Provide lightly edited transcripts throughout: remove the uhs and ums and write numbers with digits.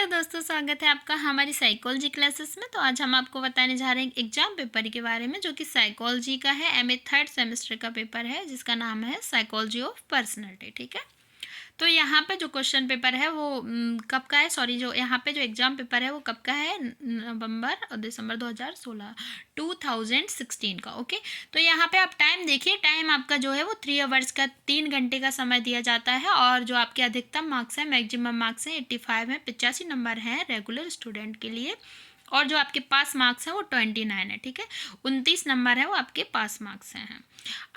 Hello दोस्तों, स्वागत है आपका हमारी साइकोलॉजी क्लासेस में। तो आज हम आपको बताने जा रहे हैं एग्जाम पेपर के बारे में, जो कि साइकोलॉजी का है। एमए थर्ड सेमेस्टर का पेपर है, जिसका नाम है साइकोलॉजी ऑफ पर्सनैलिटी। ठीक है, तो यहाँ पे जो क्वेश्चन पेपर है वो कब का है, सॉरी, जो यहाँ पे जो एग्जाम पेपर है वो कब का है, नवंबर और दिसंबर 2016 का। ओके, तो यहाँ पे आप टाइम देखिए, टाइम आपका जो है वो 3 आवर्स का, 3 घंटे का समय दिया जाता है। और जो आपके अधिकतम मार्क्स हैं, मैक्सिमम मार्क्स हैं 85 हैं, 85 नंबर हैं रेगुलर स्टूडेंट के लिए। और जो आपके पास मार्क्स हैं वो 29 है। ठीक है, 29 नंबर है वो आपके पास मार्क्स हैं।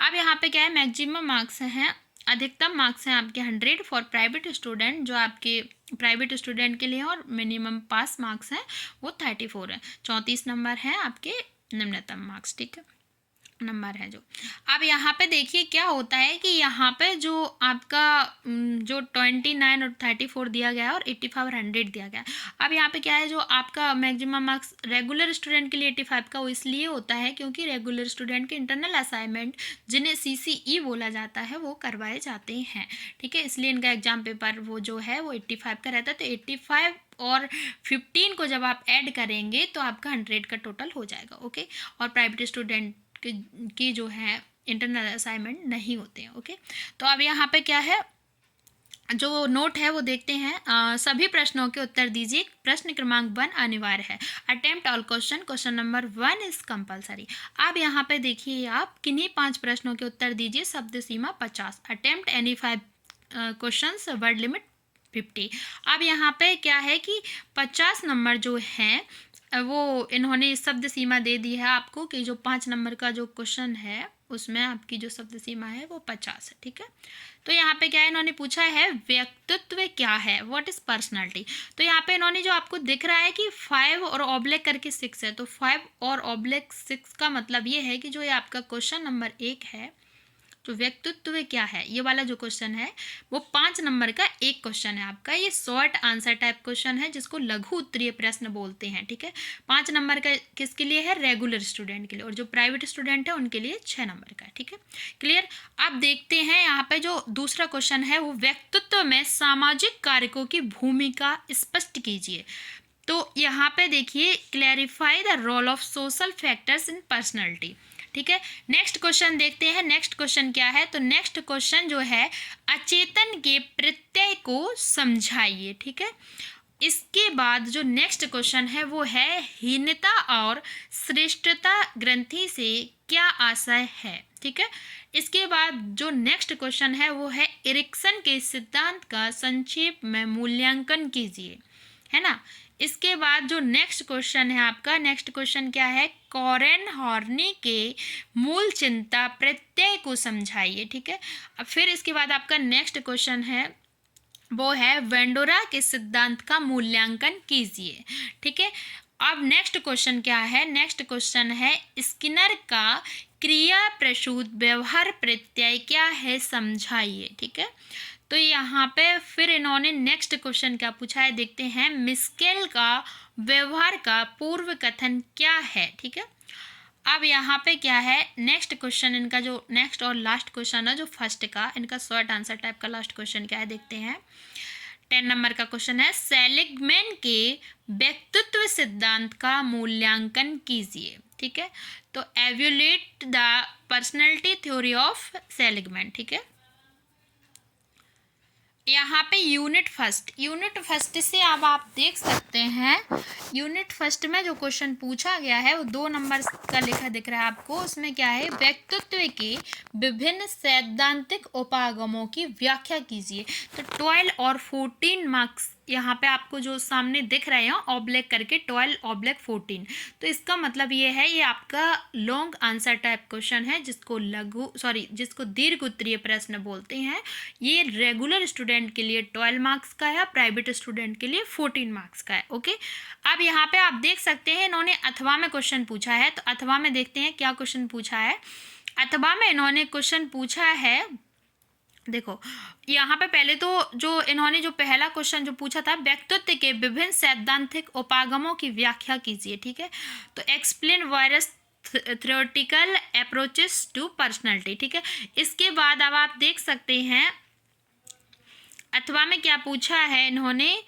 अब यहाँ पे क्या है, मैक्सिमम मार्क्स हैं, अधिकतम मार्क्स हैं आपके 100 फॉर प्राइवेट स्टूडेंट, जो आपके प्राइवेट स्टूडेंट के लिए है। और मिनिमम पास मार्क्स हैं वो 34 है। 34 नंबर हैं आपके निम्नतम मार्क्स। ठीक है, नंबर है जो। अब यहाँ पे देखिए क्या होता है कि यहाँ पे जो आपका जो 29 और 34 दिया गया है और 85 और 100 दिया गया है। अब यहाँ पे क्या है, जो आपका मैक्सिमम मार्क्स रेगुलर स्टूडेंट के लिए 85 का वो इसलिए होता है क्योंकि रेगुलर स्टूडेंट के इंटरनल असाइनमेंट, जिन्हें CCE बोला जाता है, वो करवाए जाते हैं। ठीक है, इसलिए इनका एग्जाम पेपर वो जो है वो 85 का रहता है। तो 85 और 15 को जब आप ऐड करेंगे तो आपका 100 का टोटल हो जाएगा। ओके, और प्राइवेट स्टूडेंट की जो है इंटरनल असाइनमेंट नहीं होते हैं। ओके, तो अब यहाँ पे क्या है, जो नोट है वो देखते हैं। सभी प्रश्नों के उत्तर दीजिए। प्रश्न क्रमांक 1 अनिवार्य है। Attempt all question, question number 1 is compulsory. अब यहाँ पे देखिए, आप किन्हीं 5 प्रश्नों के उत्तर दीजिए। शब्द सीमा 50। Attempt any 5 questions, word limit 50। अब यहाँ पे क्या है कि 50 नंबर जो हैं वो इन्होंने शब्द सीमा दे दी है आपको, कि जो 5 नंबर का जो क्वेश्चन है उसमें आपकी जो शब्द सीमा है वो 50 है। ठीक है, तो यहाँ पे क्या है, इन्होंने पूछा है व्यक्तित्व क्या है, व्हाट इज पर्सनालिटी। तो यहाँ पे इन्होंने जो आपको दिख रहा है कि 5 और ऑब्लिक करके 6 है, तो 5 और ऑब्लिक 6 का मतलब ये है कि जो ये आपका क्वेश्चन नंबर 1 है, जो व्यक्तित्व क्या है, ये वाला जो क्वेश्चन है वो 5 नंबर का एक क्वेश्चन है आपका। ये शॉर्ट आंसर टाइप क्वेश्चन है, जिसको लघु उत्तरीय प्रश्न बोलते हैं। ठीक है, 5 नंबर का किसके लिए है, रेगुलर स्टूडेंट के लिए, और जो प्राइवेट स्टूडेंट है उनके लिए 6 नंबर का है। ठीक है, क्लियर। अब देखते हैं यहाँ पे जो दूसरा क्वेश्चन है, वो व्यक्तित्व में सामाजिक कारकों की भूमिका स्पष्ट कीजिए। तो यहाँ पे देखिए, clarify the role of social factors in personality. ठीक है, नेक्स्ट क्वेश्चन देखते हैं। नेक्स्ट क्वेश्चन क्या है, तो नेक्स्ट क्वेश्चन जो है, अचेतन के प्रत्यय को समझाइए। ठीक है, इसके बाद जो नेक्स्ट क्वेश्चन है वो है, हीनता और श्रेष्ठता ग्रंथि से क्या आशय है। ठीक है, इसके बाद जो नेक्स्ट क्वेश्चन है वो है, एरिक्सन के सिद्धांत का संक्षेप में मूल्यांकन कीजिए, है ना। इसके बाद जो नेक्स्ट क्वेश्चन है आपका, नेक्स्ट क्वेश्चन क्या है, कॉरेन हॉर्नी के मूल चिंता प्रत्यय को समझाइए। ठीक है, अब फिर इसके बाद आपका नेक्स्ट क्वेश्चन है वो है, वेंडोरा के सिद्धांत का मूल्यांकन कीजिए। ठीक है, अब नेक्स्ट क्वेश्चन क्या है, नेक्स्ट क्वेश्चन है, स्किनर का क्रिया प्रसूत व्यवहार प्रत्यय क्या है, समझाइए। ठीक है, तो यहाँ पे फिर इन्होंने नेक्स्ट क्वेश्चन क्या पूछा है, देखते हैं। मिस्केल का व्यवहार का पूर्व कथन क्या है। ठीक है, अब यहाँ पे क्या है, नेक्स्ट क्वेश्चन इनका जो नेक्स्ट और लास्ट क्वेश्चन है, जो फर्स्ट का इनका शॉर्ट आंसर टाइप का लास्ट क्वेश्चन क्या है, देखते हैं। 10 नंबर का क्वेश्चन है, सेलिगमैन के व्यक्तित्व सिद्धांत का मूल्यांकन कीजिए। ठीक है, तो evaluate the personality theory of Seligman. ठीक है, यहाँ पे यूनिट फर्स्ट से अब आप देख सकते हैं, यूनिट फर्स्ट में जो क्वेश्चन पूछा गया है वो 2 नंबर का लिखा दिख रहा है आपको। उसमें क्या है, व्यक्तित्व के विभिन्न सैद्धांतिक उपागमों की व्याख्या कीजिए। तो 12 और 14 मार्क्स यहाँ पे आपको जो सामने दिख रहे हैं ऑब्लिक करके, 12/14। तो इसका मतलब ये है, ये आपका लॉन्ग आंसर टाइप क्वेश्चन है, जिसको दीर्घ उत्तरीय प्रश्न बोलते हैं। ये रेगुलर स्टूडेंट के लिए 12 मार्क्स का है, प्राइवेट स्टूडेंट के लिए 14 मार्क्स का है। ओके, अब यहाँ पे आप देख सकते हैं इन्होंने अथवा में क्वेश्चन पूछा है। तो अथवा में देखते हैं क्या क्वेश्चन पूछा है। अथवा में इन्होंने क्वेश्चन पूछा है, देखो यहाँ पे पहले तो जो इन्होंने जो पहला क्वेश्चन जो पूछा था, व्यक्तित्व के विभिन्न सैद्धांतिक उपागमों की व्याख्या कीजिए। ठीक है, तो explain various theoretical approaches to personality. ठीक है, इसके बाद अब आप देख सकते हैं अथवा में क्या पूछा है इन्होंने,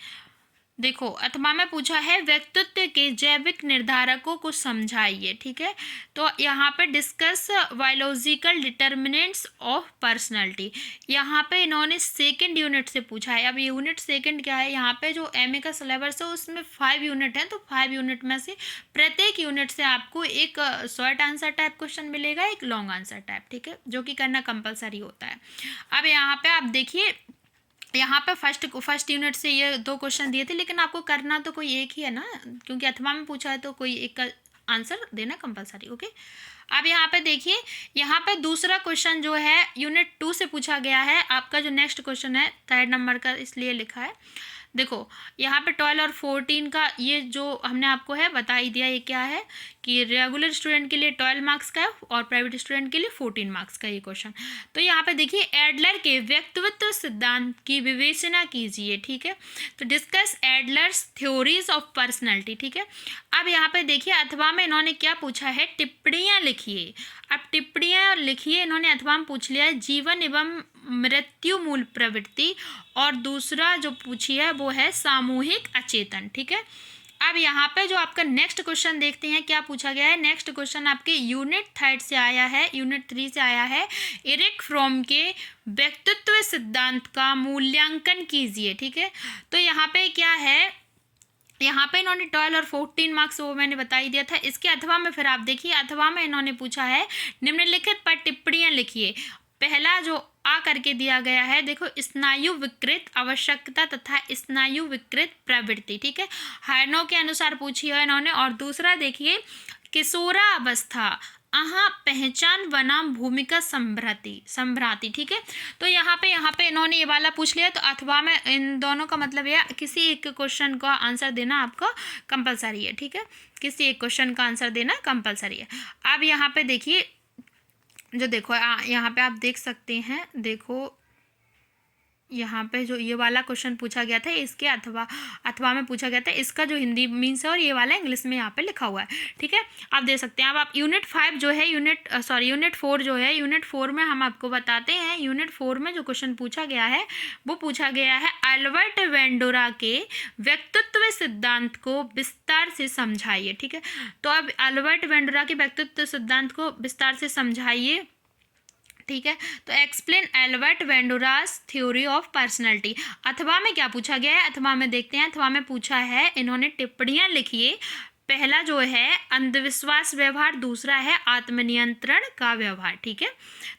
देखो अथवा में पूछा है व्यक्तित्व के जैविक निर्धारकों को समझाइए, ठीक है। तो यहाँ पे discuss biological determinants of personality, यहाँ पे इन्होंने सेकंड यूनिट से पूछा है। अब यूनिट सेकंड क्या है, यहाँ पे जो एमए का सिलेबस है उसमें 5 यूनिट है, तो 5 यूनिट में से प्रत्येक यूनिट से आपको एक शॉर्ट आंसर टाइप क्वेश्चन मिलेगा, एक लॉन्ग आंसर टाइप, ठीक है, जो कि करना कंपलसरी होता है। अब यहाँ पे आप देखिए, यहाँ पे फर्स्ट यूनिट से ये 2 क्वेश्चन दिए थे, लेकिन आपको करना तो कोई एक ही है ना, क्योंकि अथवा में पूछा है तो कोई एक का आंसर देना कंपलसरी, ओके। अब यहाँ पे देखिए, यहाँ पे दूसरा क्वेश्चन जो है यूनिट 2 से पूछा गया है। आपका जो नेक्स्ट क्वेश्चन है 3rd नंबर का, इसलिए लिखा है। देखो यहाँ पे 12 और 14 का ये जो हमने आपको है बता ही दिया, ये क्या है कि रेगुलर स्टूडेंट के लिए 12 मार्क्स का है और प्राइवेट स्टूडेंट के लिए 14 मार्क्स का ये क्वेश्चन। तो यहाँ पे देखिए एडलर के व्यक्तित्व सिद्धांत की विवेचना कीजिए, ठीक है। तो डिस्कस एडलर्स थ्योरीज ऑफ पर्सनैलिटी, ठीक है। अब यहाँ पे देखिए अथवा में इन्होंने क्या पूछा है, टिप्पणियाँ लिखिए। अब टिप्पणियाँ लिखिए, इन्होंने अथवा में पूछ लिया है जीवन एवं मृत्यु मूल प्रवृत्ति, और दूसरा जो पूछी है वो है सामूहिक अचेतन, ठीक है। अब यहाँ पे जो आपका नेक्स्ट क्वेश्चन देखते हैं क्या पूछा गया है। नेक्स्ट क्वेश्चन आपके यूनिट 3 से आया है, यूनिट 3 से आया है। एरिक फ्रॉम के व्यक्तित्व सिद्धांत का मूल्यांकन कीजिए, ठीक है। तो यहाँ पे क्या है, यहाँ पे इन्होंने 12 और 14 मार्क्स वो मैंने बता ही दिया था। इसके अथवा में फिर आप देखिए, अथवा में इन्होंने पूछा है निम्नलिखित पर टिप्पणियाँ लिखिए। पहला जो आ करके दिया गया है, देखो स्नायु विकृत आवश्यकता तथा स्नायु विकृत प्रवृत्ति, ठीक है, हार्नो के अनुसार पूछी है इन्होंने। और दूसरा देखिए किशोरावस्था अहाँ पहचान बनाम भूमिका संभ्राति, ठीक है। तो यहाँ पे इन्होंने ये वाला पूछ लिया, तो अथवा में इन दोनों का मतलब यह किसी एक क्वेश्चन का आंसर देना आपका कंपलसरी है, ठीक है, किसी एक क्वेश्चन का आंसर देना कंपलसरी है। अब यहाँ पे देखिए, जो देखो यहाँ पे आप देख सकते हैं, देखो यहाँ पे जो ये वाला क्वेश्चन पूछा गया था, इसके अथवा में पूछा गया था, इसका जो हिंदी मीन्स है और ये वाला इंग्लिश में यहाँ पे लिखा हुआ है, ठीक है, आप देख सकते हैं। अब आप यूनिट 5 जो है यूनिट 4 जो है, यूनिट 4 में हम आपको बताते हैं, यूनिट 4 में जो क्वेश्चन पूछा गया है वो पूछा गया है अल्बर्ट वेंडोरा के व्यक्तित्व सिद्धांत को विस्तार से समझाइए, ठीक है। तो अब अल्बर्ट वेंडोरा के व्यक्तित्व सिद्धांत को विस्तार से समझाइए, ठीक है। तो explain Albert Bandura's theory of personality. अथवा में क्या पूछा गया है, अथवा में देखते हैं। अथवा में पूछा है इन्होंने टिप्पणियाँ लिखिए। पहला जो है अंधविश्वास व्यवहार, दूसरा है आत्मनियंत्रण का व्यवहार, ठीक है।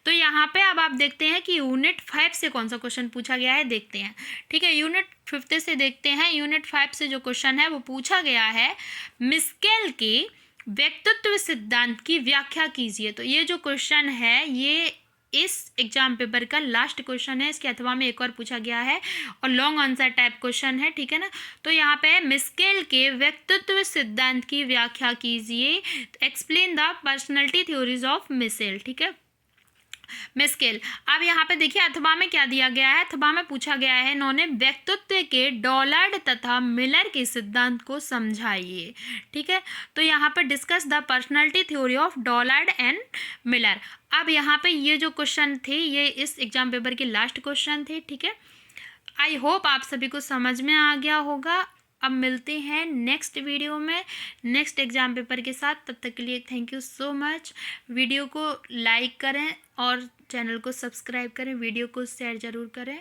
तो यहाँ पे अब आप देखते हैं कि यूनिट 5 से कौन सा क्वेश्चन पूछा गया है, देखते हैं, ठीक है। यूनिट 5 से देखते हैं। यूनिट 5 से जो क्वेश्चन है वो पूछा गया है मिस्केल के व्यक्तित्व सिद्धांत की व्याख्या कीजिए। तो ये जो क्वेश्चन है ये इस एग्जाम पेपर का लास्ट क्वेश्चन है। इसके अथवा में एक और पूछा गया है और लॉन्ग आंसर टाइप क्वेश्चन है, ठीक है ना। तो यहाँ पे मिस्केल के व्यक्तित्व सिद्धांत की व्याख्या कीजिए, explain the personality theories of Mischel, ठीक है, मिस्केल। अब यहाँ पे देखिए अथवा में क्या दिया गया है, अथवा में पूछा गया है इन्होंने व्यक्तित्व के डॉलर्ड तथा मिलर के सिद्धांत को समझाइए, ठीक है। तो यहाँ पर discuss the personality theory of Dollard and Miller. अब यहाँ पे ये जो क्वेश्चन थे ये इस एग्जाम पेपर के लास्ट क्वेश्चन थे, ठीक है। आई होप आप सभी को समझ में आ गया होगा। अब मिलते हैं नेक्स्ट वीडियो में नेक्स्ट एग्जाम पेपर के साथ। तब तक के लिए thank you so much. Video को लाइक करें और चैनल को सब्सक्राइब करें, वीडियो को शेयर ज़रूर करें।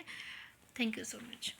Thank you so much.